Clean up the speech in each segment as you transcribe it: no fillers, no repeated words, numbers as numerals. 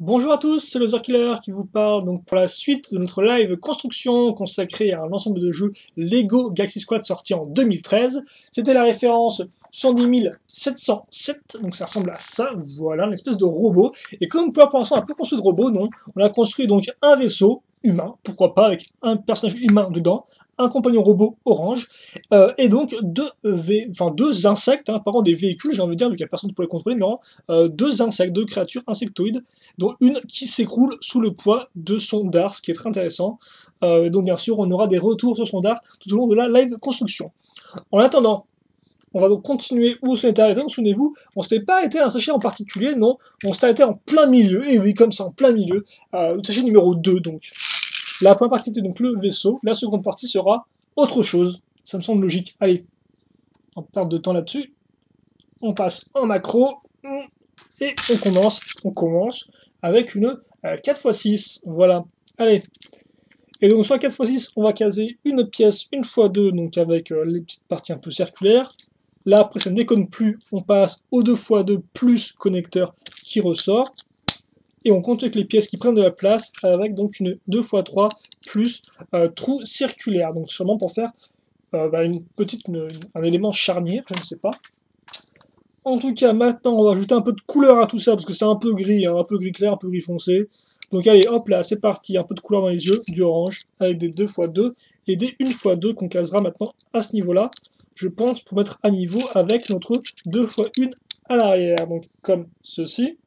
Bonjour à tous, c'est le Killer qui vous parle donc pour la suite de notre live construction consacré à un ensemble de jeux Lego Galaxy Squad sorti en 2013. C'était la référence 110 707, donc ça ressemble à ça, voilà, une espèce de robot. Et comme vous pouvez voir pour l'instant, on n'a pas construit de robot, non, on a construit donc un vaisseau humain, pourquoi pas, avec un personnage humain dedans, un compagnon robot orange, et donc deux insectes, hein, par contre des véhicules, j'ai envie de dire, vu qu'il n'y a personne pour les contrôler, mais vraiment, deux insectes, deux créatures insectoïdes, dont une qui s'écroule sous le poids de son dard, ce qui est très intéressant. Donc bien sûr, on aura des retours sur son dard tout au long de la live construction. En attendant, on va donc continuer où on s'était arrêté. Souvenez-vous, on ne s'était pas arrêté à un sachet en particulier, non, on s'était arrêté en plein milieu, et oui, comme ça, en plein milieu, le sachet numéro 2, donc. La première partie était donc le vaisseau, la seconde partie sera autre chose. Ça me semble logique. Allez, on perd de temps là-dessus. On passe en macro, et on commence avec une 4x6, voilà. Allez, et donc sur la 4x6, on va caser une pièce une fois deux, donc avec les petites parties un peu circulaires. Là, après, ça ne déconne plus, on passe au 2x2 plus connecteur qui ressort. Et on compte avec les pièces qui prennent de la place avec donc une 2x3 plus trou circulaire. Donc sûrement pour faire un élément charnière, je ne sais pas. En tout cas, maintenant, on va ajouter un peu de couleur à tout ça, parce que c'est un peu gris, hein, un peu gris clair, un peu gris foncé. Donc allez, hop là, c'est parti, un peu de couleur dans les yeux, du orange, avec des 2x2 et des 1x2 qu'on casera maintenant à ce niveau-là, je pense, pour mettre à niveau avec notre 2x1 à l'arrière, donc comme ceci.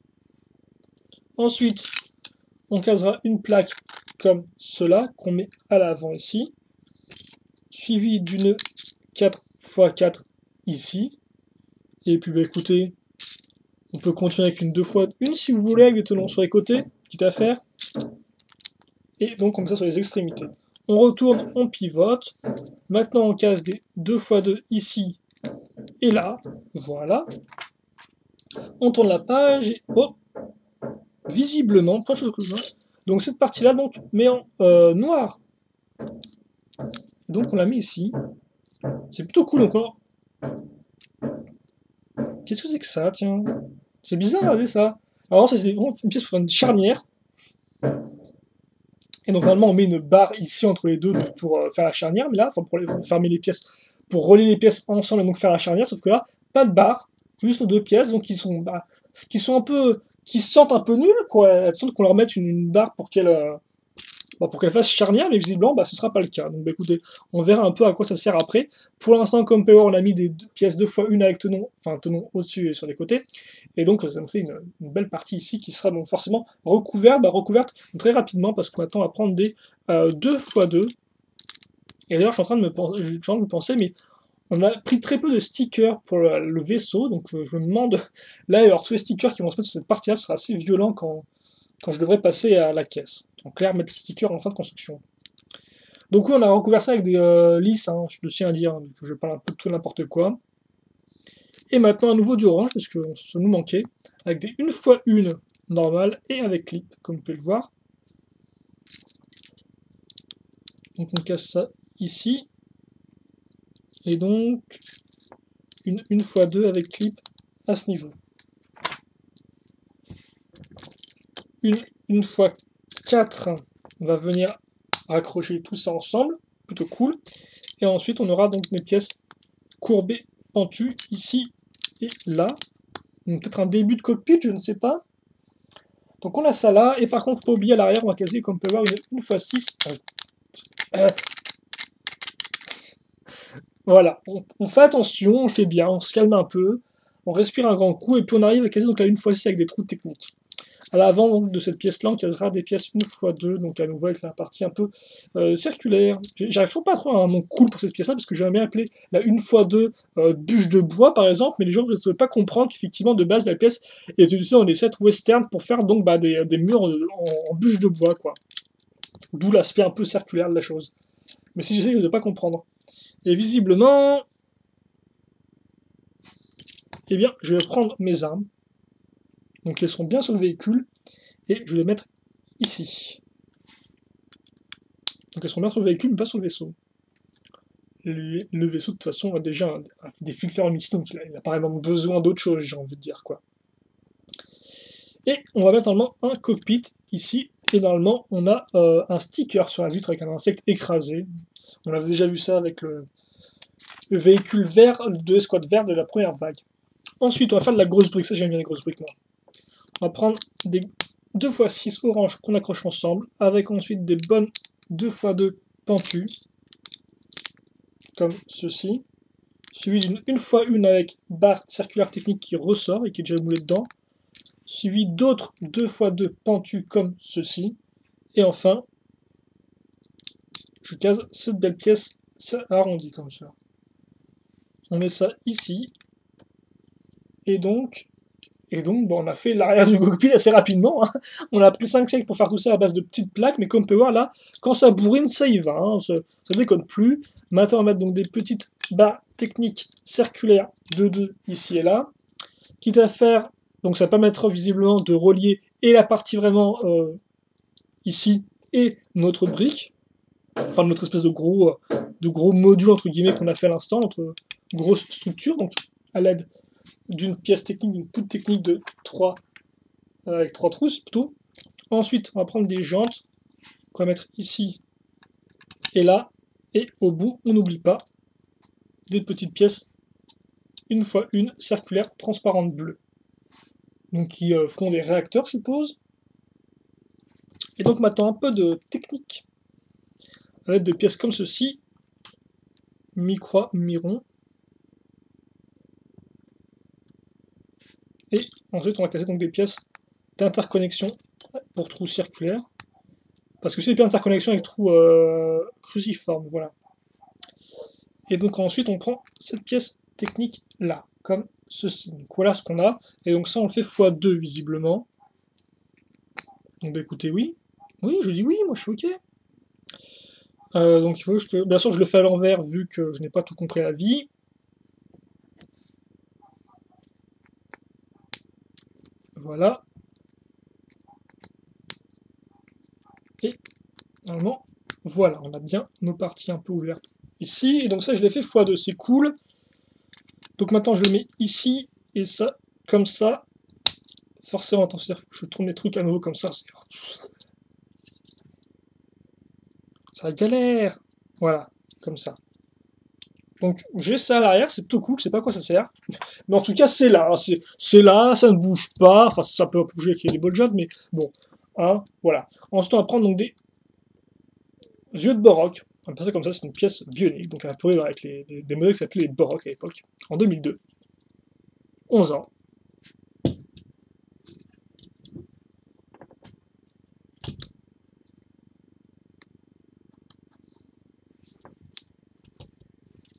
Ensuite, on casera une plaque comme cela, qu'on met à l'avant ici, suivi d'une 4x4 ici. Et puis bah écoutez, on peut continuer avec une 2x1 si vous voulez, avec des tenons sur les côtés, petite affaire. Et donc on met ça sur les extrémités. On retourne, on pivote. Maintenant on casse des 2x2 ici et là. Voilà. On tourne la page et oh, visiblement, pas de chose que je vois. Donc cette partie-là donc met en noir. Donc on la met ici. C'est plutôt cool encore. Qu'est-ce que c'est que ça, tiens? C'est bizarre, regardez ça. Alors ça c'est vraiment une pièce pour faire une charnière. Et donc normalement on met une barre ici entre les deux pour faire la charnière, mais là, pour fermer les pièces, pour relier les pièces ensemble et donc faire la charnière, sauf que là, pas de barre, juste deux pièces, donc qui sont un peu, qui se sentent un peu nulles, quoi. Elles sentent qu'on leur mette une barre pour qu'elle fasse charnière, mais visiblement, ce sera pas le cas. Donc écoutez, on verra un peu à quoi ça sert après. Pour l'instant, comme Power, on a mis des pièces 2x1 avec tenon au-dessus et sur les côtés. Et donc ça nous fait une belle partie ici qui sera donc forcément recouverte très rapidement parce qu'on attend à prendre des 2x2. Et d'ailleurs, je suis en train de me penser, mais on a pris très peu de stickers pour le vaisseau, donc je me demande, là, alors tous les stickers qui vont se mettre sur cette partie-là, ce sera assez violent quand je devrais passer à la caisse. En clair, mettre les stickers en fin de construction. Donc oui, on a recouvert ça avec des lisses, hein, je tiens à dire, hein, je parle un peu de tout n'importe quoi. Et maintenant à nouveau du orange, parce que ça nous manquait, avec des 1x1 normales et avec clip, comme vous pouvez le voir. Donc on casse ça ici. Et donc une 1x2 avec clip à ce niveau. Une fois 4 va venir raccrocher tout ça ensemble, plutôt cool. Et ensuite on aura donc des pièces courbées, pentues, ici et là. Donc peut-être un début de cockpit, je ne sais pas. Donc on a ça là, et par contre faut pas oublier à l'arrière, on va caser comme on peut voir une fois 6. Voilà, on fait attention, on fait bien, on se calme un peu, on respire un grand coup, et puis on arrive à caser donc là une fois 6 avec des trous techniques. À l'avant de cette pièce-là, on casera des pièces 1x2, donc à nouveau avec la partie un peu circulaire. J'arrive toujours pas à trouver un nom cool pour cette pièce-là, parce que j'aime bien appeler la 1x2 bûche de bois, par exemple, mais les gens ne peuvent pas comprendre qu'effectivement, de base, la pièce est utilisée dans les sets western pour faire donc des murs en bûche de bois, quoi. D'où l'aspect un peu circulaire de la chose. Mais si j'essaie de pas comprendre. Et visiblement, eh bien, je vais prendre mes armes. Donc elles seront bien sur le véhicule, et je vais les mettre ici. Donc elles seront bien sur le véhicule, mais pas sur le vaisseau. Le vaisseau, de toute façon, a déjà des flics fermités, donc il n'a pas vraiment besoin d'autre chose, j'ai envie de dire, quoi. Et on va mettre normalement un cockpit ici. Et normalement, on a un sticker sur la vitre avec un insecte écrasé. On avait déjà vu ça avec le véhicule vert de l'escouade vert de la première vague. Ensuite, on va faire de la grosse brique. Ça, j'aime bien les grosses briques, moi. On va prendre des 2x6 orange qu'on accroche ensemble, avec ensuite des bonnes 2x2 pentues, comme ceci, suivi d'une 1x1 avec barre circulaire technique qui ressort et qui est déjà moulée dedans, suivi d'autres 2x2 pentues comme ceci, et enfin, je case cette belle pièce arrondie comme ça. On met ça ici, et donc bon, on a fait l'arrière du cockpit assez rapidement. Hein. On a pris 5 siècles pour faire tout ça à base de petites plaques, mais comme on peut voir là, quand ça bourrine, ça y va. Hein. Ça ne déconne plus. Maintenant, on va mettre donc des petites barres techniques circulaires de 2 ici et là. Quitte à faire, donc ça permettra visiblement de relier et la partie vraiment ici et notre brique. Enfin, notre espèce de gros module, entre guillemets, qu'on a fait à l'instant, notre grosse structure, donc à l'aide d'une pièce technique, d'une poutre technique de 3, avec 3 trousses plutôt. Ensuite, on va prendre des jantes qu'on va mettre ici et là, et au bout, on n'oublie pas des petites pièces, 1x1, circulaires, transparentes bleues. Donc qui feront des réacteurs, je suppose. Et donc maintenant, un peu de technique. À l'aide de pièces comme ceci, mi-croix, mi-rond. Et ensuite, on va casser donc des pièces d'interconnexion pour trous circulaires. Parce que c'est des pièces d'interconnexion avec trous cruciformes, voilà. Et donc ensuite, on prend cette pièce technique là, comme ceci. Donc voilà ce qu'on a. Et donc ça, on le fait x2 visiblement. Donc bah, écoutez, oui. Oui, je dis oui, moi je suis OK. Donc il faut que bien sûr, je le fais à l'envers vu que je n'ai pas tout compris à la vie. Voilà. Et normalement, voilà, on a bien nos parties un peu ouvertes ici. Et donc ça, je l'ai fait x2, c'est cool. Donc maintenant, je le mets ici et ça, comme ça. Forcément, attention, je tourne les trucs à nouveau comme ça. Ça galère. Voilà, comme ça. Donc j'ai ça à l'arrière, c'est plutôt cool, je sais pas à quoi ça sert. Mais en tout cas, c'est là. Hein, c'est là, ça ne bouge pas. Enfin, ça peut bouger avec les ball joints, mais bon. Hein, voilà. Ensuite, on va prendre donc des yeux de Borok. On va passer comme ça, c'est une pièce bionique. Donc, on a trouvé avec des modèles qui s'appelaient les Borok à l'époque, en 2002. 11 ans.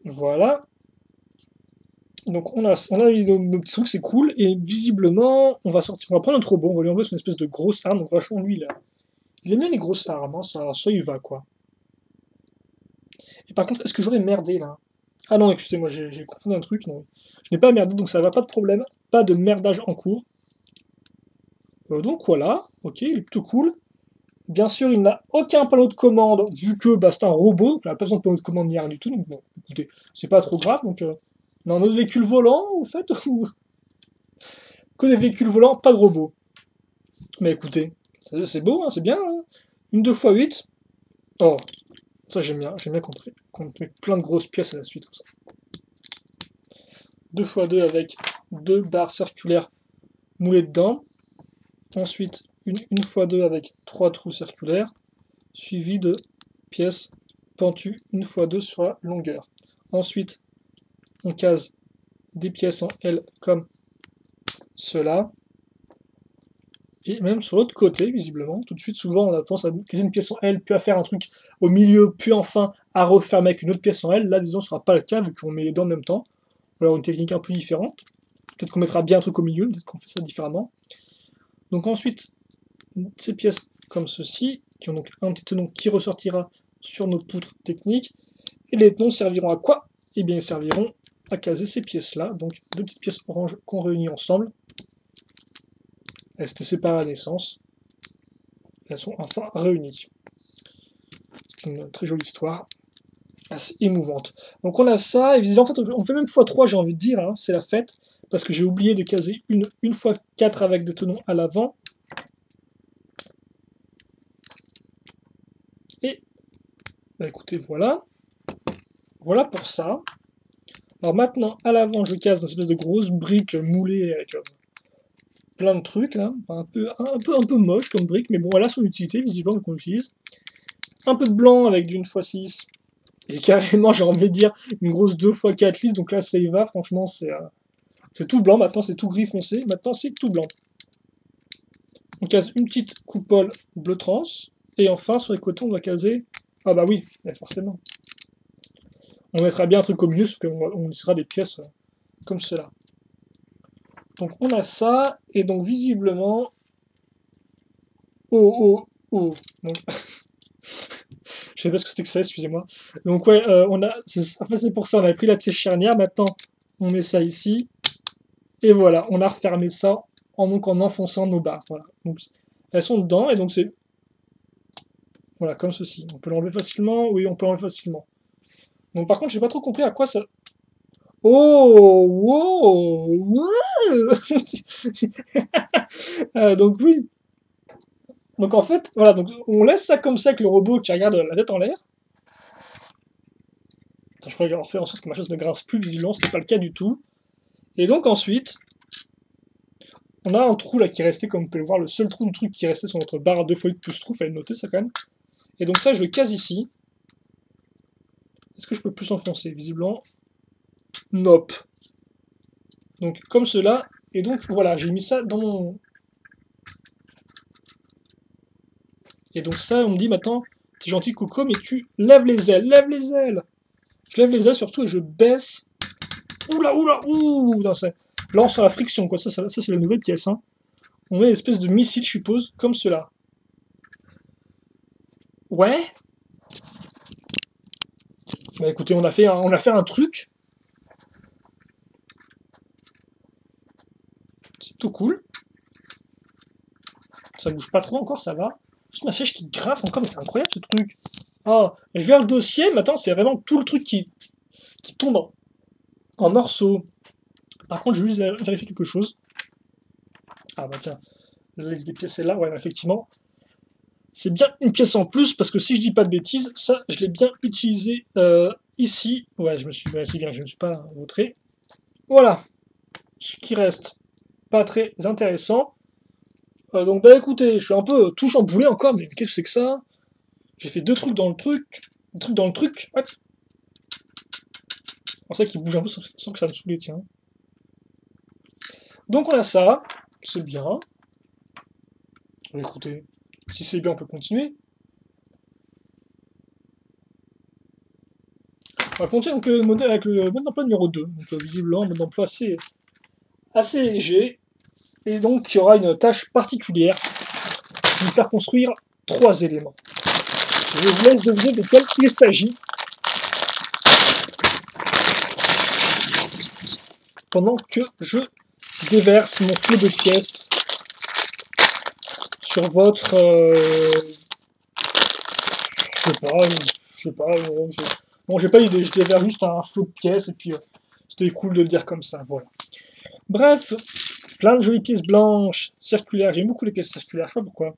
Voilà. Donc on a nos petits trucs, c'est cool, et visiblement, on va prendre notre robot, on va lui envoyer son espèce de grosse arme, donc vachement lui, là. Il aime bien les grosses armes, hein, ça y va, quoi. Et par contre, est-ce que j'aurais merdé, là? Ah non, excusez-moi, j'ai confondu un truc, non. Je n'ai pas merdé, donc ça va, pas de problème, pas de merdage en cours. Donc voilà, ok, il est plutôt cool. Bien sûr, il n'a aucun panneau de commande, vu que bah, c'est un robot, donc il n'a pas besoin de panneau de commande ni rien du tout, donc bon, écoutez, c'est pas trop grave, donc... on a un autre véhicule volant, au fait, ou... Que des véhicules volants, pas de robots. Mais écoutez, c'est beau, hein, c'est bien. Hein. Une 2x8. Oh, ça j'aime bien qu'on met plein de grosses pièces à la suite comme ça. 2x2 avec 2 barres circulaires moulées dedans. Ensuite, une 1x2 avec 3 trous circulaires, suivi de pièces pentues 1x2 sur la longueur. Ensuite, on case des pièces en L comme cela. Et même sur l'autre côté, visiblement, tout de suite, souvent, on a tendance à caser une pièce en L, puis à faire un truc au milieu, puis enfin à refermer avec une autre pièce en L. Là, disons, ce ne sera pas le cas, vu qu'on met les dents en même temps. Ou alors une technique un peu différente. Peut-être qu'on mettra bien un truc au milieu, peut-être qu'on fait ça différemment. Donc ensuite, ces pièces comme ceci, qui ont donc un petit tenon qui ressortira sur nos poutres techniques. Et les tenons serviront à quoi? Eh bien, ils serviront à caser ces pièces-là, donc deux petites pièces oranges qu'on réunit ensemble. Elles étaient séparées à la naissance. Elles sont enfin réunies. C'est une très jolie histoire, assez émouvante. Donc on a ça, et en fait on fait même x3, j'ai envie de dire, hein, c'est la fête, parce que j'ai oublié de caser une fois 4 avec des tenons à l'avant. Et, bah écoutez, voilà. Voilà pour ça. Alors maintenant, à l'avant, je case une espèce de grosse brique moulée avec plein de trucs, là. Enfin, un peu moche comme brique, mais bon, elle a son utilité, visiblement, qu'on utilise. Un peu de blanc avec d'une x6. Et carrément, j'ai envie de dire, une grosse 2x4 listes. Donc là, ça y va, franchement, c'est tout blanc. Maintenant, c'est tout gris foncé. Maintenant, c'est tout blanc. On case une petite coupole bleu trans. Et enfin, sur les côtés, on va caser... Ah bah oui, forcément. On mettra bien un truc au milieu, sauf qu'on utilisera des pièces comme cela. Donc on a ça, et donc visiblement... Oh. Donc... Je sais pas ce que c'était que ça, excusez-moi. Donc ouais, c'est pour ça, on avait pris la pièce charnière, maintenant on met ça ici, et voilà, on a refermé ça en enfonçant nos barres, voilà. Donc elles sont dedans, et donc c'est... Voilà, comme ceci. On peut l'enlever facilement, oui, on peut l'enlever facilement. Donc par contre, j'ai pas trop compris à quoi ça... Oh, wow, donc oui. Donc en fait, voilà, donc on laisse ça comme ça avec le robot qui regarde la tête en l'air. Je crois avoir fait en sorte que ma chose ne grince plus visiblement, ce n'est pas le cas du tout. Et donc ensuite, on a un trou là qui restait, comme vous pouvez le voir, le seul trou du truc qui restait sur notre barre à 2 x 8 plus trou, fallait le noter ça quand même. Et donc ça, je le case ici. Est-ce que je peux plus enfoncer? Visiblement, nope. Donc comme cela, et donc voilà, j'ai mis ça dans mon... Et donc ça, on me dit maintenant, t'es gentil Coco, mais tu lèves les ailes, lève les ailes. Je lève les ailes surtout et je baisse. Oula, non, là on sent la friction, quoi. Ça c'est la nouvelle pièce. Hein. On met une espèce de missile, je suppose, comme cela. Ouais. Bah écoutez, on a fait un truc. C'est tout cool. Ça bouge pas trop encore, ça va. Juste ma siège qui grince encore, mais c'est incroyable ce truc. Ah, je vais vers le dossier, maintenant c'est vraiment tout le truc qui tombe en morceaux. Par contre, je vais juste vérifier quelque chose. Ah bah tiens, la liste des pièces est là, ouais, effectivement. C'est bien une pièce en plus, parce que si je dis pas de bêtises, ça, je l'ai bien utilisé ici. Ouais, c'est bien, je ne me suis pas montré. Voilà, ce qui reste pas très intéressant. Donc bah écoutez, je suis un peu tout chamboulé encore, mais qu'est-ce que c'est que ça? J'ai fait 2 trucs dans le truc, un truc dans le truc, hop. C'est ça qui bouge un peu sans que ça me saoule, tiens. Donc on a ça, c'est bien. Écoutez, si c'est bien, on peut continuer. On va continuer avec le mode d'emploi numéro 2. Donc visiblement, un mode d'emploi assez léger. Et donc, il y aura une tâche particulière de nous faire construire 3 éléments. Je vous laisse deviner de quel il s'agit. Pendant que je déverse mon flot de pièces sur votre... je sais pas, bon, j'ai pas d'idée, je déverse juste un flot de pièces, et puis c'était cool de le dire comme ça, voilà. Bref, plein de jolies pièces blanches, circulaires, j'aime beaucoup les pièces circulaires, je sais pas pourquoi.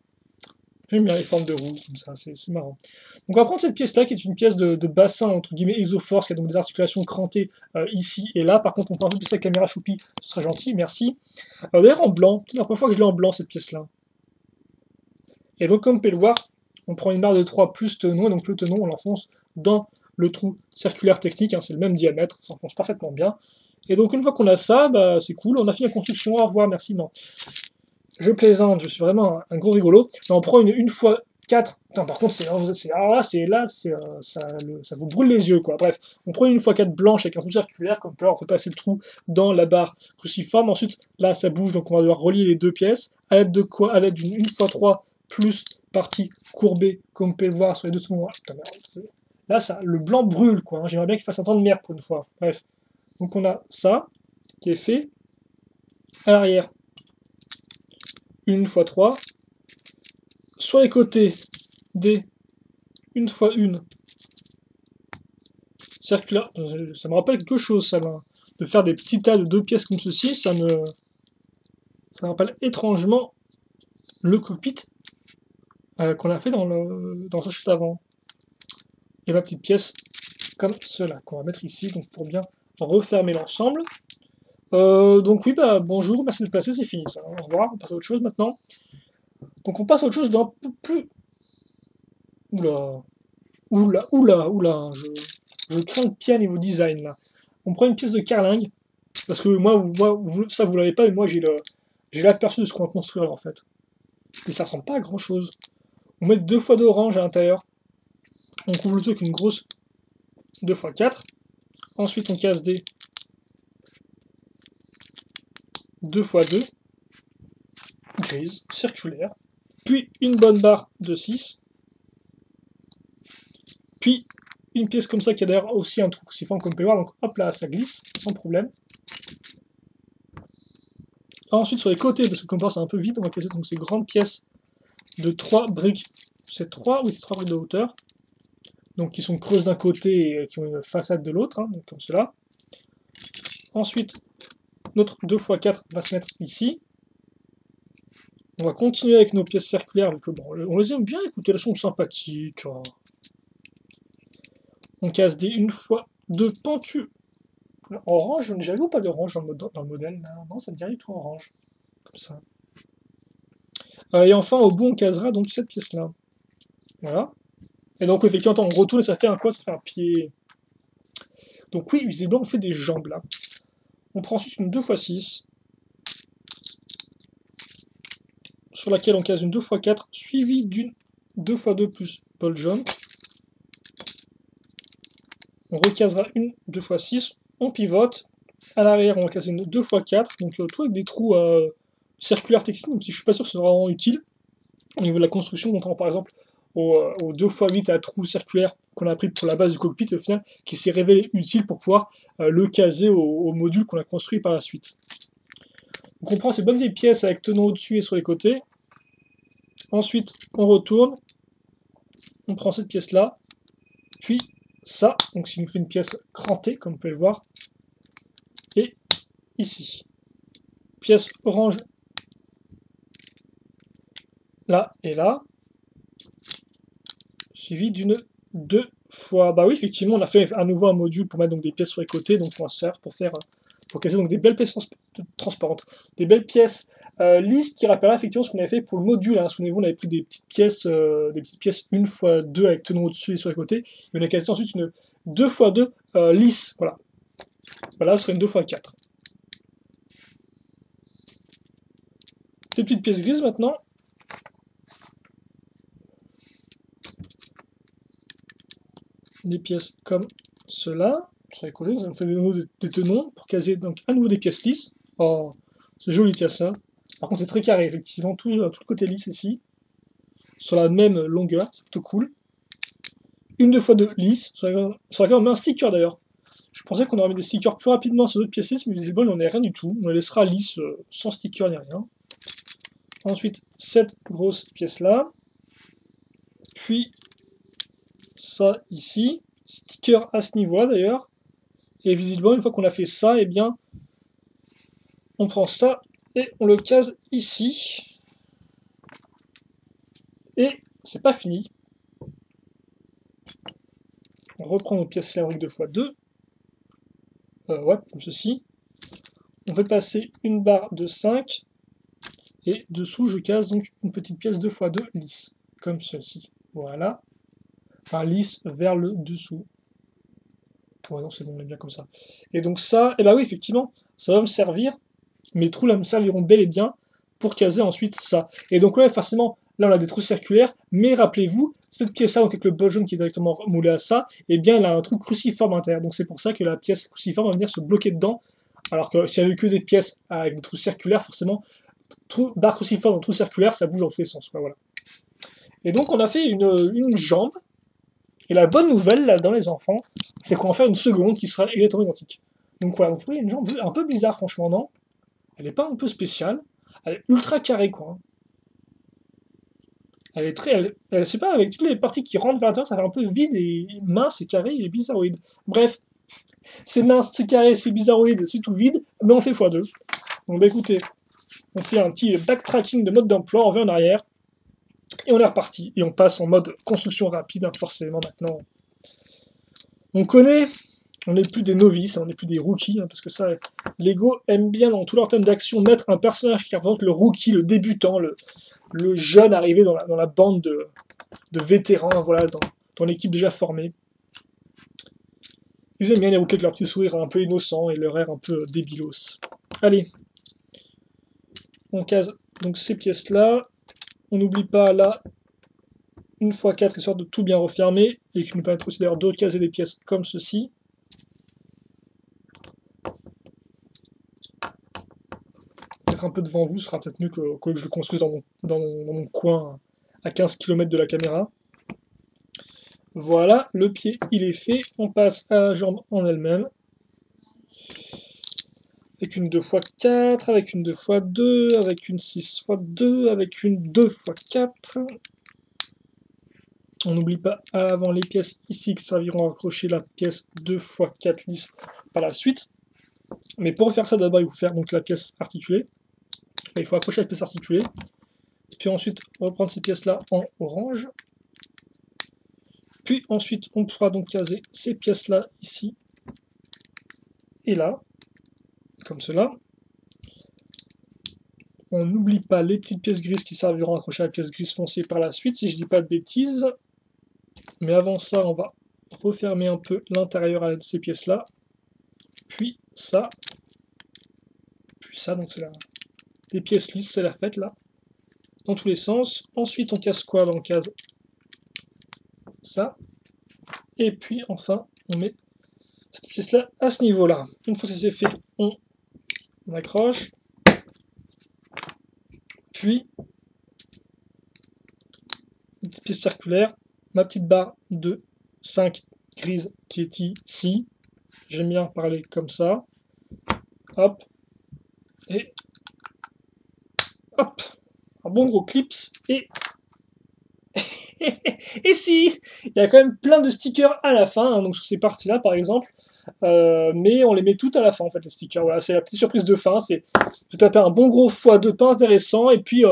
J'aime bien les formes de roues, comme ça, c'est marrant. Donc on va prendre cette pièce-là, qui est une pièce de bassin, entre guillemets, Exoforce, qui a donc des articulations crantées ici et là. Par contre, on peut un peu plus la caméra choupie, ce serait gentil, merci. D'ailleurs en blanc, c'est la première fois que je l'ai en blanc, cette pièce-là. Et donc, comme vous pouvez le voir, on prend une barre de 3 plus tenon, et donc le tenon, on l'enfonce dans le trou circulaire technique, hein, c'est le même diamètre, ça s'enfonce parfaitement bien. Et donc, une fois qu'on a ça, bah, c'est cool, on a fini la construction, au revoir, merci, non. Je plaisante, je suis vraiment un gros rigolo. Mais on prend une fois 4. Putain, par contre, ça vous brûle les yeux, quoi. Bref, on prend une fois 4 blanche avec un trou circulaire, comme là, on peut passer le trou dans la barre cruciforme. Ensuite, là, ça bouge, donc on va devoir relier les 2 pièces. À l'aide de quoi? À l'aide d'une 1x3 plus partie courbée, comme vous pouvez le voir sur les 2 trous. Là, le blanc brûle, quoi. Hein. J'aimerais bien qu'il fasse un temps de merde pour une fois. Bref. Donc on a ça qui est fait. À l'arrière, 1x3. Sur les côtés, des 1x1 circulaire. Ça me rappelle quelque chose, ça, là. de faire des petits tas de 2 pièces comme ceci, ça rappelle étrangement le cockpit qu'on a fait dans ce juste avant. Et ma petite pièce comme cela, qu'on va mettre ici, donc pour bien refermer l'ensemble. Donc oui, bah bonjour, merci de passer, c'est fini ça. Au revoir, on passe à autre chose maintenant. Donc on passe à autre chose d'un peu plus... Oula, oula, je crains le pire niveau design là. On prend une pièce de carlingue, parce que moi ça vous l'avez pas, mais moi j'ai l'aperçu de ce qu'on va construire en fait. Et ça ressemble pas à grand chose. On met 2 fois d'orange à l'intérieur. On couvre le tout avec une grosse 2x4. Ensuite on casse des 2x2 grises, circulaires. Puis une bonne barre de 6. Puis une pièce comme ça qui a d'ailleurs aussi un trou cruciforme comme on peut le voir. Donc hop là, ça glisse sans problème. Ensuite sur les côtés, parce que comme ça c'est un peu vide, on va casser donc ces grandes pièces de 3 briques. C'est 3 briques de hauteur. Donc qui sont creuses d'un côté et qui ont une façade de l'autre, hein, donc comme cela. Ensuite, notre 2x4 va se mettre ici. On va continuer avec nos pièces circulaires, vu que bon, on les aime bien, écoutez, elles sont sympathiques. Hein. On casse des 1x2 pentus. Orange, j'avais ou pas d'orange dans le modèle là? Non, ça me dit rien du tout orange. Comme ça. Et enfin, au bout, on casera donc cette pièce-là. Voilà. Et donc, effectivement, on retourne et ça fait un quoi? Ça fait un pied. Donc oui, visiblement, on fait des jambes là. On prend ensuite une 2x6. Sur laquelle on case une 2x4, suivie d'une 2x2 plus bol jaune. On recasera une 2x6. On pivote. À l'arrière, on va caser une 2x4. Donc tout avec des trous circulaires techniques, même si je suis pas sûr que c'est vraiment utile. Au niveau de la construction, notamment par exemple au 2x8 à trous circulaires qu'on a pris pour la base du cockpit, au final, qui s'est révélé utile pour pouvoir le caser au module qu'on a construit par la suite. Donc on prend ces bonnes vieilles pièces avec tenons au-dessus et sur les côtés. Ensuite, on retourne. On prend cette pièce-là. Puis ça, donc ça nous fait une pièce crantée, comme vous pouvez le voir. Et ici. Pièce orange. Là et là. Suivi d'une 2 fois. Bah oui, effectivement, on a fait à nouveau un module pour mettre donc des pièces sur les côtés. Donc on va se faire pour casser donc des belles pièces transparentes. Des belles pièces lisses qui rappellera effectivement ce qu'on avait fait pour le module. Hein. Souvenez-vous, on avait pris des petites pièces 1x2 avec tenons au-dessus et sur les côtés. Et on a cassé ensuite une 2x2 lisse. Voilà. Voilà, ce serait une 2x4. Ces petites pièces grises maintenant. Des pièces comme cela. Sur les côtés, ça nous fait de nouveau des tenons pour caser donc à nouveau des pièces lisses. Oh, c'est joli, tiens ça. Par contre, c'est très carré, effectivement, tout le côté lisse ici. Sur la même longueur, c'est plutôt cool. Une 2x2 lisse, sur laquelle on met un sticker d'ailleurs. Je pensais qu'on aurait mis des stickers plus rapidement sur d'autres pièces lisses, mais visiblement, on n'en a rien du tout. On les laissera lisses sans sticker ni rien. Ensuite, cette grosse pièce-là. Puis, ça ici. Sticker à ce niveau-là d'ailleurs. Et visiblement, une fois qu'on a fait ça, eh bien, on prend ça et on le case ici. Et c'est pas fini. On reprend nos pièces cylindriques 2x2. Ouais, comme ceci. On fait passer une barre de 5. Et dessous, je case donc une petite pièce 2x2 lisse. Comme ceci. Voilà. Enfin, lisse vers le dessous. Ouais, non, c'est bon, on est bien comme ça. Et donc ça, et bah oui, effectivement, ça va me servir. Mes trous là me serviront bel et bien pour caser ensuite ça. Et donc ouais, forcément, là on a des trous circulaires, mais rappelez-vous, cette pièce-là, donc avec le bol jaune qui est directement moulé à ça, eh bien elle a un trou cruciforme à l'intérieur. Donc c'est pour ça que la pièce cruciforme va venir se bloquer dedans. Alors que s'il n'y avait que des pièces avec des trous circulaires, forcément, barre cruciforme dans trou circulaire, ça bouge dans tous les sens. Voilà. Et donc on a fait une jambe. Et la bonne nouvelle, là, dans les enfants, c'est qu'on va faire une seconde qui sera exactement identique. Donc voilà, donc, vous voyez, une jambe un peu bizarre, franchement, non? Elle n'est pas un peu spéciale. Elle est ultra carrée, quoi. Elle est très... c'est pas, avec toutes les parties qui rentrent vers l'intérieur, ça fait un peu vide et mince et carré et bizarroïde. Bref, c'est mince, c'est carré, c'est bizarroïde, c'est tout vide, mais on fait x2. Donc bah écoutez, on fait un petit backtracking de mode d'emploi, on revient en arrière, et on est reparti. Et on passe en mode construction rapide, hein, forcément maintenant. On connaît, on n'est plus des novices, hein, on n'est plus des rookies, hein, parce que ça, Lego aime bien dans tous leurs thèmes d'action mettre un personnage qui représente le rookie, le débutant, le jeune arrivé dans la bande de vétérans, voilà, dans l'équipe déjà formée. Ils aiment bien les rookies avec leur petit sourire un peu innocent et leur air un peu débilos. Allez, on case donc ces pièces-là. On n'oublie pas là, une fois 4, histoire de tout bien refermer, et qui nous permet aussi d'ailleurs de caser des pièces comme ceci. Peut-être un peu devant vous, ce sera peut-être mieux que je le construise dans mon coin à 15 km de la caméra. Voilà, le pied il est fait, on passe à la jambe en elle-même. Avec une 2x4, avec une 2x2, avec une 6x2, avec une 2x4. On n'oublie pas à l'avant les pièces ici qui serviront à accrocher la pièce 2x4 lisse par la suite. Mais pour faire ça, d'abord il faut faire donc la pièce articulée. Il faut accrocher la pièce articulée. Puis ensuite reprendre ces pièces-là en orange. Puis ensuite on pourra donc caser ces pièces-là ici et là. Comme cela. On n'oublie pas les petites pièces grises qui serviront à accrocher la pièce grise foncée par la suite, si je dis pas de bêtises. Mais avant ça, on va refermer un peu l'intérieur à l'aide de ces pièces-là. Puis ça. Puis ça, donc c'est les pièces lisses, c'est la fête là. Dans tous les sens. Ensuite, on casse quoi? On case ça. Et puis enfin, on met cette pièce-là à ce niveau-là. Une fois que ça c'est fait, on accroche. Puis, une petite pièce circulaire, ma petite barre de 5 grise qui est ici. J'aime bien parler comme ça. Hop. Et hop. Un bon gros clips. Et et si, il y a quand même plein de stickers à la fin, hein, donc sur ces parties-là par exemple, mais on les met toutes à la fin en fait les stickers. Voilà, c'est la petite surprise de fin, c'est de taper un bon gros x2 pas intéressant, et puis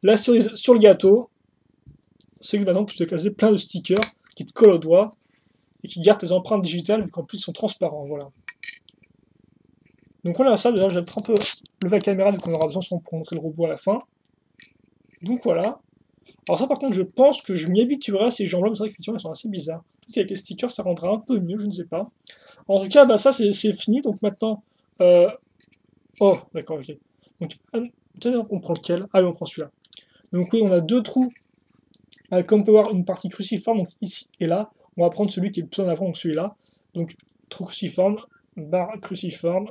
la cerise sur le gâteau, c'est que maintenant tu peux caser plein de stickers qui te collent au doigt et qui gardent tes empreintes digitales vu qu'en plus ils sont transparents. Voilà. Donc voilà, ça déjà je vais un peu lever la caméra vu qu'on aura besoin pour montrer le robot à la fin. Donc voilà. Alors ça par contre je pense que je m'y habituerai à ces jambes-là, mais c'est vrai qu'effectivement elles sont assez bizarres. Peut-être qu'avec les stickers ça rendra un peu mieux, je ne sais pas. En tout cas bah, ça c'est fini, donc maintenant... Oh d'accord, ok. Donc on prend lequel? Ah oui on prend celui-là. Donc oui on a deux trous, comme on peut voir une partie cruciforme, donc ici et là. On va prendre celui qui est le plus en avant, donc celui-là. Donc trou cruciforme, barre cruciforme.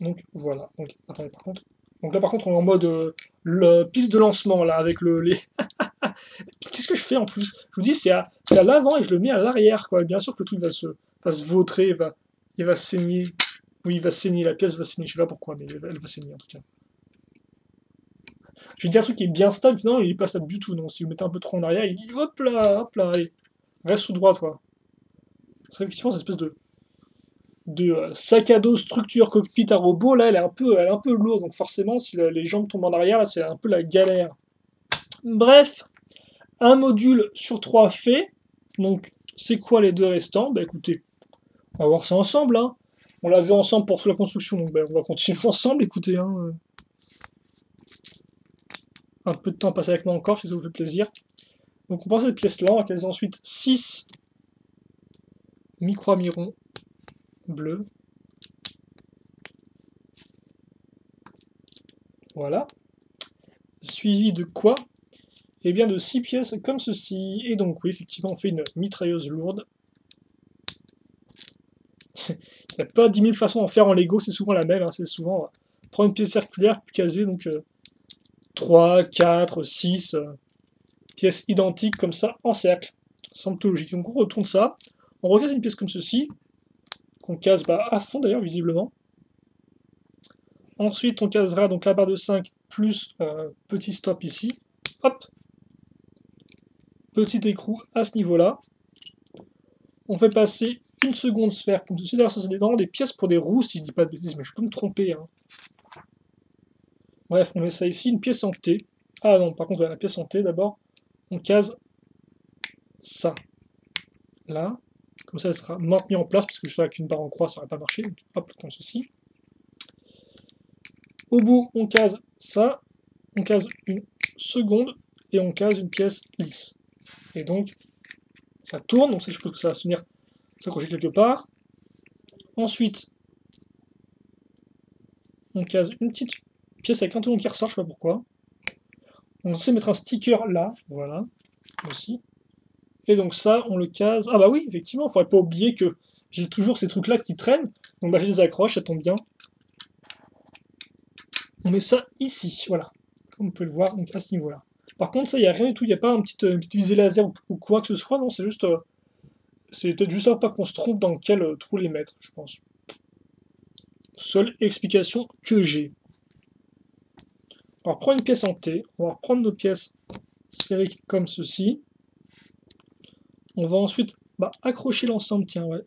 Donc voilà, donc attendez par contre. Donc là par contre on est en mode piste de lancement là avec les... Qu'est-ce que je fais en plus? Je vous dis c'est à l'avant et je le mets à l'arrière quoi. Bien sûr que le truc va se vautrer, il va saigner. Oui il va saigner, la pièce va saigner, je sais pas pourquoi mais elle va saigner en tout cas. Je vais dire un truc qui est bien stable, non il est pas stable du tout, non si vous mettez un peu trop en arrière, il dit hop là, allez, reste sous droit toi. C'est effectivement cette espèce de sac à dos structure cockpit à robot, là elle est un peu lourde, donc forcément si les jambes tombent en arrière, c'est un peu la galère. Bref, un module sur 3 fait, donc c'est quoi les deux restants? Bah écoutez, on va voir ça ensemble, hein. On l'a vu ensemble pour la construction, donc bah, on va continuer ensemble, écoutez. Hein. Un peu de temps passé avec moi encore, si ça vous fait plaisir. Donc on prend cette pièce-là, on va caser ensuite 6 micro-amirons bleus. Voilà. Suivi de quoi? Et bien de 6 pièces comme ceci. Et donc oui, effectivement, on fait une mitrailleuse lourde. Il n'y a pas 10 000 façons d'en faire en Lego, c'est souvent la même. Hein, c'est souvent prendre une pièce circulaire, puis caser donc 3, 4, 6 pièces identiques comme ça en cercle. Ça semble tout logique. Donc on retourne ça. On recase une pièce comme ceci, qu'on case à fond d'ailleurs, visiblement. Ensuite, on casera donc la barre de 5 plus petit stop ici. Hop. Petit écrou à ce niveau-là. On fait passer une seconde sphère comme ceci. D'ailleurs, ça c'est vraiment des pièces pour des roues, si je dis pas de bêtises, mais je peux me tromper. Hein. Bref, on met ça ici, une pièce en T. Ah non, par contre, la pièce en T d'abord. On case ça là. Comme ça, elle sera maintenue en place, parce que je sais qu'une barre en croix, ça n'aurait pas marché. Donc, hop, comme ceci. Au bout, on case ça. On case une seconde. Et on case une pièce lisse. Et donc, ça tourne. Donc, ça, je suppose que ça va se venir s'accrocher quelque part. Ensuite, on case une petite pièce avec un tournon qui ressort, je sais pas pourquoi. On sait mettre un sticker là, voilà, aussi. Et donc ça, on le case. Ah bah oui, effectivement, il faudrait pas oublier que j'ai toujours ces trucs-là qui traînent. Donc bah j'ai des accroches, ça tombe bien. On met ça ici, voilà. Comme vous pouvez le voir, donc à ce niveau-là. Par contre, ça, il n'y a rien du tout, il n'y a pas une petite visée laser ou quoi que ce soit, non, c'est juste... c'est peut-être juste ça, pas qu'on se trompe dans quel trou les mettre, je pense. Seule explication que j'ai. On va reprendre une pièce en T, on va reprendre nos pièces sphériques comme ceci. On va ensuite accrocher l'ensemble, tiens, ouais.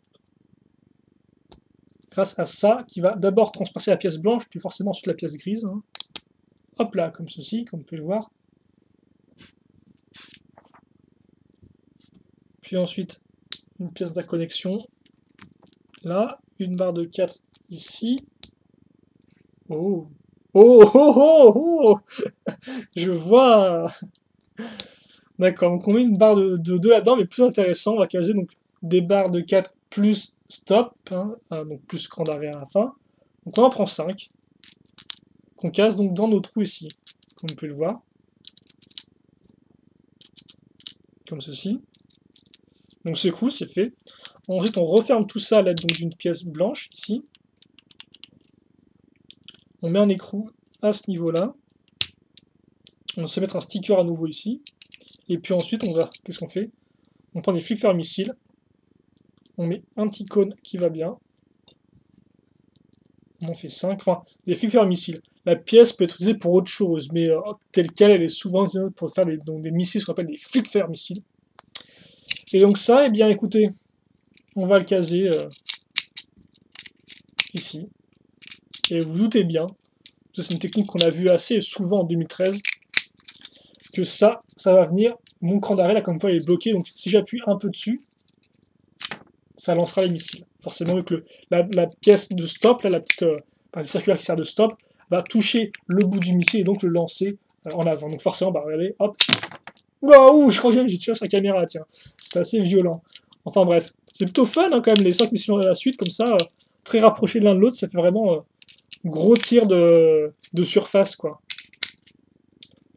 Grâce à ça, qui va d'abord transpercer la pièce blanche, puis forcément ensuite la pièce grise. Hein. Hop là, comme ceci, comme vous pouvez le voir. Puis ensuite, une pièce d'inconnexion. Là, une barre de 4 ici. Oh. Oh, oh, oh, oh. Je vois. D'accord, donc on met une barre de 2 là-dedans, mais plus intéressant, on va caser donc des barres de 4 plus stop, hein, donc plus grand d'arrêt à la fin. Donc on en prend 5, qu'on case donc dans nos trous ici, comme vous pouvez le voir. Comme ceci. Donc c'est cool, c'est fait. Ensuite on referme tout ça à l'aide d'une pièce blanche, ici. On met un écrou à ce niveau-là. On sait mettre un sticker à nouveau ici. Et puis ensuite, on va, qu'est-ce qu'on fait? On prend des flics fermiciles. On met un petit cône qui va bien. On en fait 5. Enfin, des flics fermiciles. La pièce peut être utilisée pour autre chose, mais telle quelle, elle est souvent utilisée pour faire des missiles, ce qu'on appelle des flics fermiciles. Et donc ça, eh bien écoutez, on va le caser ici. Et vous vous doutez bien, c'est une technique qu'on a vue assez souvent en 2013, que ça va venir, mon cran d'arrêt là comme quoi il est bloqué, donc si j'appuie un peu dessus, ça lancera les missiles. Forcément, vu que la pièce de stop, là, la petite circulaire qui sert de stop, va toucher le bout du missile et donc le lancer en avant. Donc forcément, regardez, hop. Waouh, je crois que j'ai tiré sur la caméra, tiens. C'est assez violent. Enfin bref, c'est plutôt fun hein, quand même, les 5 missiles à la suite, comme ça, très rapprochés de l'un de l'autre, ça fait vraiment gros tir de surface, quoi.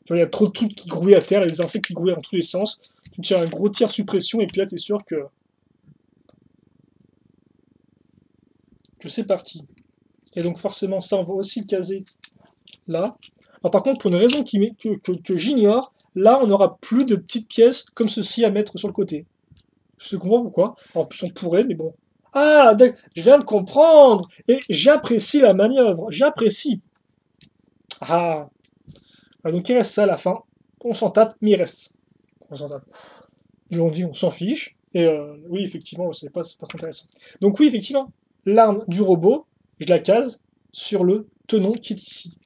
Genre, il y a trop de trucs qui grouillent à terre, il y a des insectes qui grouillent dans tous les sens. Tu tires un gros tir de suppression, et puis là, t'es sûr que c'est parti. Et donc forcément, ça, on va aussi le caser là. Alors, par contre, pour une raison que j'ignore, là, on n'aura plus de petites pièces comme ceci à mettre sur le côté. Je comprends pourquoi. En plus, on pourrait, mais bon. Ah, je viens de comprendre. Et j'apprécie la manœuvre. J'apprécie. Ah. Donc, il reste ça à la fin. On s'en tape, mais il reste. On s'en tape. On dit, on s'en fiche. Et oui, effectivement, c'est pas très intéressant. Donc, oui, effectivement, l'arme du robot, je la case sur le tenon qui est ici.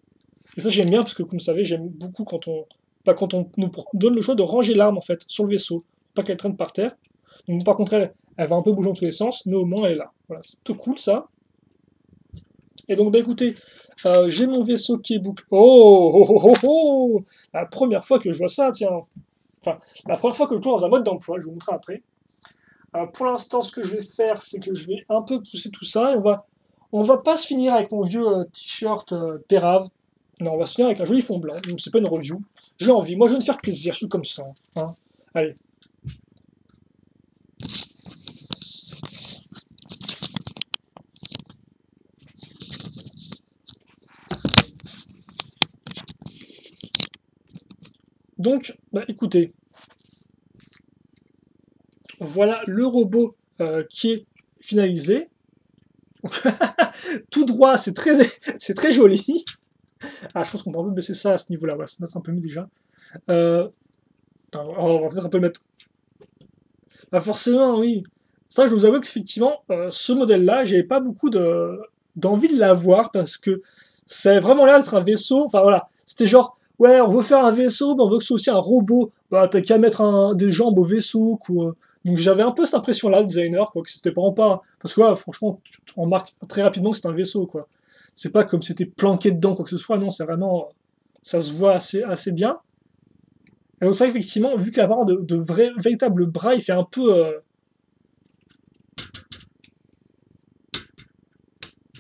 Et ça, j'aime bien parce que, comme vous savez, j'aime beaucoup quand on nous donne le choix de ranger l'arme en fait sur le vaisseau, pas qu'elle traîne par terre. Donc, par contre, elle va un peu bouger dans tous les sens, mais au moins elle est là. Voilà, c'est plutôt cool ça. Et donc, écoutez, j'ai mon vaisseau qui est bouclé. Oh, oh, oh, oh, oh, la première fois que je vois ça, tiens. Enfin, la première fois que je tourne dans un mode d'emploi, je vais vous montrer après. Pour l'instant, ce que je vais faire, c'est que je vais un peu pousser tout ça. Et on va pas se finir avec mon vieux t-shirt Pérave. Non, on va se finir avec un joli fond blanc. Donc, c'est pas une review. J'ai envie. Moi, je vais me faire plaisir. Je suis comme ça. Hein. Allez. Donc, écoutez. Voilà le robot qui est finalisé. Tout droit, c'est très joli. Ah, je pense qu'on peut un peu baisser ça à ce niveau-là. Ouais, ça doit être un peu mieux déjà. On va peut-être un peu le mettre. Forcément, oui. Ça, je dois vous avouer qu'effectivement, ce modèle-là, j'avais pas beaucoup d'envie de l'avoir parce que c'est vraiment l'air d'être un vaisseau. Enfin voilà, c'était genre, ouais, on veut faire un vaisseau, mais on veut que ce soit aussi un robot. Bah, t'as qu'à mettre des jambes au vaisseau, quoi. Donc j'avais un peu cette impression-là, le designer, quoi, que c'était vraiment pas. Parce que, ouais, franchement, on remarque très rapidement que c'est un vaisseau, quoi. C'est pas comme si c'était planqué dedans, quoi que ce soit, non, c'est vraiment. Ça se voit assez bien. Et donc, ça, effectivement, vu que l'apparent de véritable bras, il fait un peu.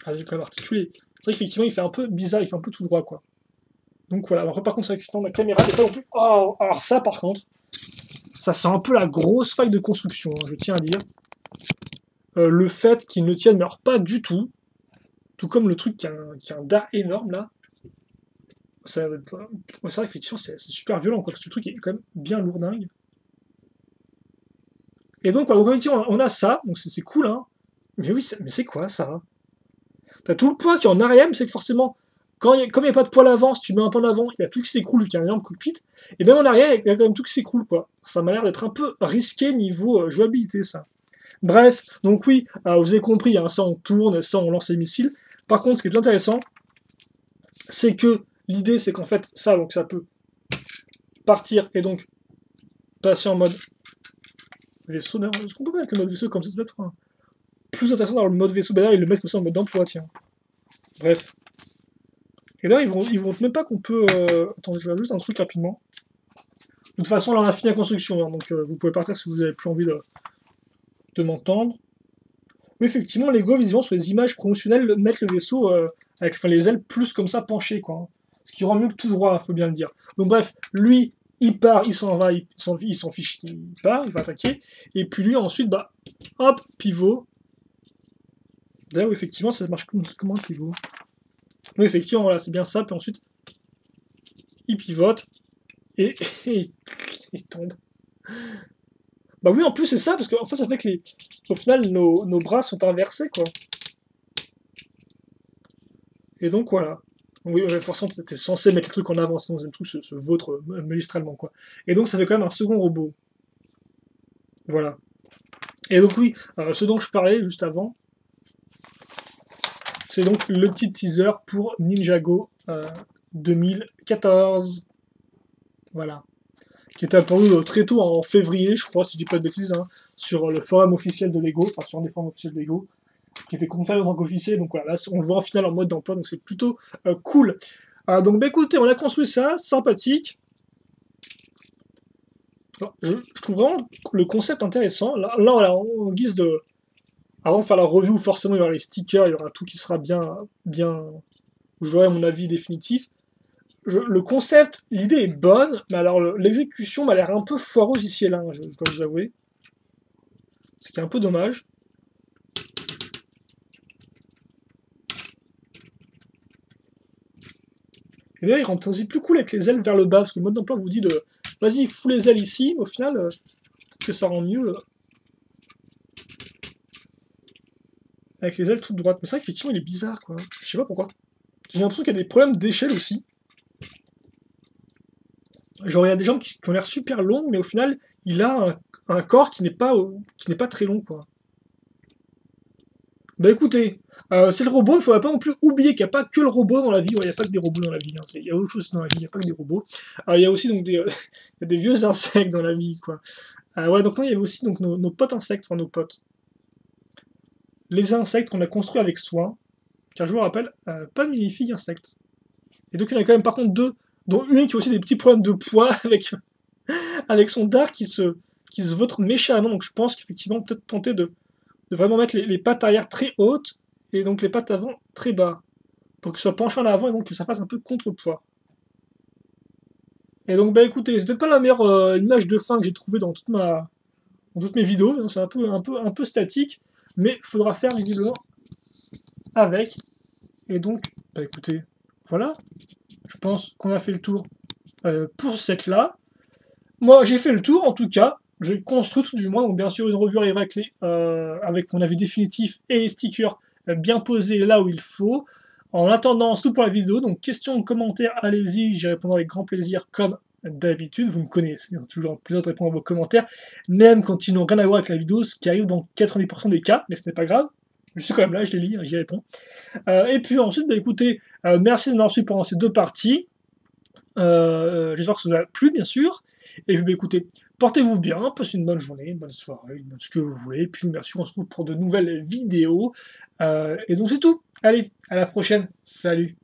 Ah, j'ai quand même articulé. C'est vrai qu'effectivement, il fait un peu bizarre, il fait un peu tout droit, quoi. Donc voilà, après, par contre, c'est vrai que la caméra n'est pas non plus. Oh, alors ça, par contre, ça sent un peu la grosse faille de construction, hein, je tiens à dire. Le fait qu'il ne tienne, mais alors pas du tout, tout comme le truc qui a un dard énorme là. C'est vrai qu'effectivement, c'est super violent, quoi, parce que le truc est quand même bien lourdingue. Et donc, voilà, donc on a ça, donc c'est cool, hein. Mais oui, mais c'est quoi ça? T'as tout le poids qui est en arrière, mais c'est que forcément, comme il n'y a pas de poids à l'avant, si tu mets un peu en avant, il y a tout qui s'écroule, qui a un énorme cockpit. Et même en arrière, il y a quand même tout qui s'écroule, quoi. Ça m'a l'air d'être un peu risqué niveau jouabilité, ça. Bref, donc oui, vous avez compris, hein, ça on tourne, ça on lance les missiles. Par contre, ce qui est plus intéressant, c'est que l'idée, c'est qu'en fait, ça, donc ça peut partir et donc passer en mode vaisseau. Est-ce qu'on peut pas mettre le mode vaisseau comme ça? Ça peut être plus intéressant dans le mode vaisseau. Ben là, ils le mettent aussi en mode d'emploi, tiens. Bref. Et là, ils vont même pas qu'on peut. Attendez, je vais juste un truc rapidement. De toute façon, là, on a fini la construction, hein, donc vous pouvez partir si vous avez plus envie de m'entendre. Oui, effectivement, Lego, visiblement, sur les images promotionnelles, mettent le vaisseau avec les ailes plus comme ça penchées, quoi. Hein. Ce qui rend mieux que tout droit, faut bien le dire. Donc, bref, lui, il part, il s'en va, il s'en fiche, il part, il va attaquer. Et puis lui, ensuite, bah, hop, pivot. D'ailleurs, effectivement, ça marche comme un pivot. Oui, effectivement, voilà, c'est bien ça. Puis ensuite, il pivote et, et il tombe. Bah oui, en plus, c'est ça, parce qu'en fait, ça fait que au final, nos bras sont inversés, quoi. Et donc, voilà. Oui, forcément, t'es censé mettre le truc en avant, sinon tout se vautre magistralement, quoi. Et donc, ça fait quand même un second robot. Voilà. Et donc, oui, ce dont je parlais juste avant, c'est donc le petit teaser pour Ninjago 2014. Voilà. Qui est apparu très tôt en février, je crois, si je dis pas de bêtises, hein, sur le forum officiel de Lego, enfin sur un des forums officiels de Lego, qui était confirmé en tant qu'officier, donc voilà, là on le voit en finale en mode d'emploi, donc c'est plutôt cool. Donc bah écoutez, on a construit ça, sympathique. Alors, je trouve vraiment le concept intéressant. Là voilà, en guise de... Avant de faire la review, forcément il y aura les stickers, il y aura tout qui sera bien... J'aurai mon avis définitif. Le concept, l'idée est bonne, mais alors l'exécution m'a l'air un peu foireuse ici et là, hein, je dois vous avouer. Ce qui est un peu dommage. Et là, il rend aussi plus cool avec les ailes vers le bas, parce que le mode d'emploi vous dit de vas-y, fous les ailes ici, mais au final, que ça rend mieux avec les ailes toutes droites. Mais c'est vrai qu'effectivement, il est bizarre, quoi. Je sais pas pourquoi. J'ai l'impression qu'il y a des problèmes d'échelle aussi. Genre, il y a des jambes qui ont l'air super longues, mais au final, il a un corps qui n'est pas très long, quoi. Bah écoutez, c'est le robot, il ne faudrait pas non plus oublier qu'il n'y a pas que le robot dans la vie. Ouais, il n'y a pas que des robots dans la vie. Hein. Il y a autre chose dans la vie, il n'y a pas que des robots. Il y a aussi donc il y a des vieux insectes dans la vie, quoi. Ouais, donc non, il y avait aussi donc, nos potes insectes, enfin nos potes. Les insectes qu'on a construits avec soin. Car je vous rappelle, pas de mini-figues insectes. Et donc il y en a quand même par contre deux, dont une qui a aussi des petits problèmes de poids avec son dard qui se vautre méchamment. Donc je pense qu'effectivement, peut-être tenter de vraiment mettre les pattes arrière très hautes et donc les pattes avant très bas. Pour que ça penche en avant et donc que ça fasse un peu contrepoids. Et donc bah écoutez, c'est peut-être pas la meilleure image de fin que j'ai trouvée dans toutes mes vidéos, hein, c'est un peu statique, mais il faudra faire visiblement avec. Et donc, bah écoutez, voilà, je pense qu'on a fait le tour pour cette là. Moi j'ai fait le tour en tout cas, j'ai construit tout du moins, donc bien sûr une revue arrivera avec mon avis définitif et les stickers bien posés là où il faut. En attendant, c'est tout pour la vidéo, donc questions, commentaires, allez-y, j'y répondrai avec grand plaisir comme d'habitude, vous me connaissez, il y a toujours un plaisir de répondre à vos commentaires, même quand ils n'ont rien à voir avec la vidéo, ce qui arrive dans 90% des cas, mais ce n'est pas grave. Je suis quand même là, je les lis, j'y réponds. Et puis ensuite, bah, écoutez, merci de m'avoir suivi pendant ces 2 parties. J'espère que ça vous a plu, bien sûr. Et puis, bah, écoutez, portez-vous bien, passez une bonne journée, une bonne soirée, ce que vous voulez. Et puis, merci, on se retrouve pour de nouvelles vidéos. Et donc, c'est tout. Allez, à la prochaine. Salut.